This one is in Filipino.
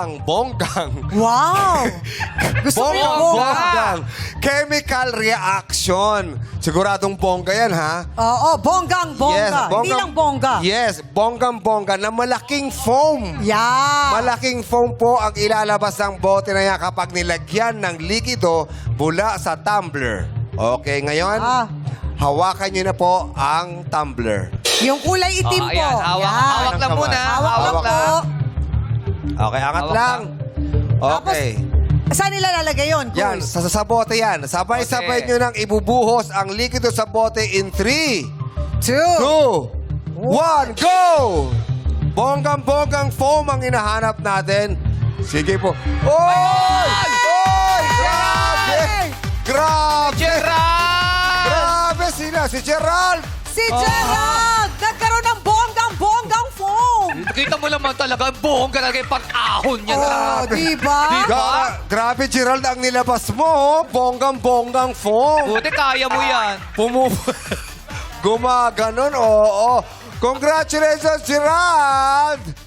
Ang bonggang. Wow! Gusto ko yung bongga. Bonggang. Chemical reaction. Siguradong bongga yan, ha? Oo, bonggang-bongga. Hindi lang bongga. Yes, bonggang-bongga na malaking foam. Yeah. Malaking foam po ang ilalabas ng bote na yan kapag nilagyan ng likido mula sa tumbler. Okay, ngayon, hawakan nyo na po ang tumbler. Yung kulay itim po. Ayan, hawak, Yan. hawak lang muna. Hawak lang Hawak po. lang. Okay, angat Hawak lang. Okay. Saan nila lalagay yun? Yan, sa bote yan. Sabay-sabay Okay. nyo nang ibubuhos ang likido sa bote in 3, 2, 2. 1, go! Bonggang-bonggang foam ang hinahanap natin. Sige po. Oy! Oy! Grabe! Grabe! Gerald! Grabe sila! Si Gerald! Si Gerald! Nagkaroon ng bonggang-bonggang foam! Kita mo naman talaga, buong talaga yung pag-ahon niya. Oh, diba? Grabe, Gerald, ang nilabas mo, oh. Bonggang-bonggang foam. Buti kaya mo yan. Gumaganon, oo. Congratulations, Gerald!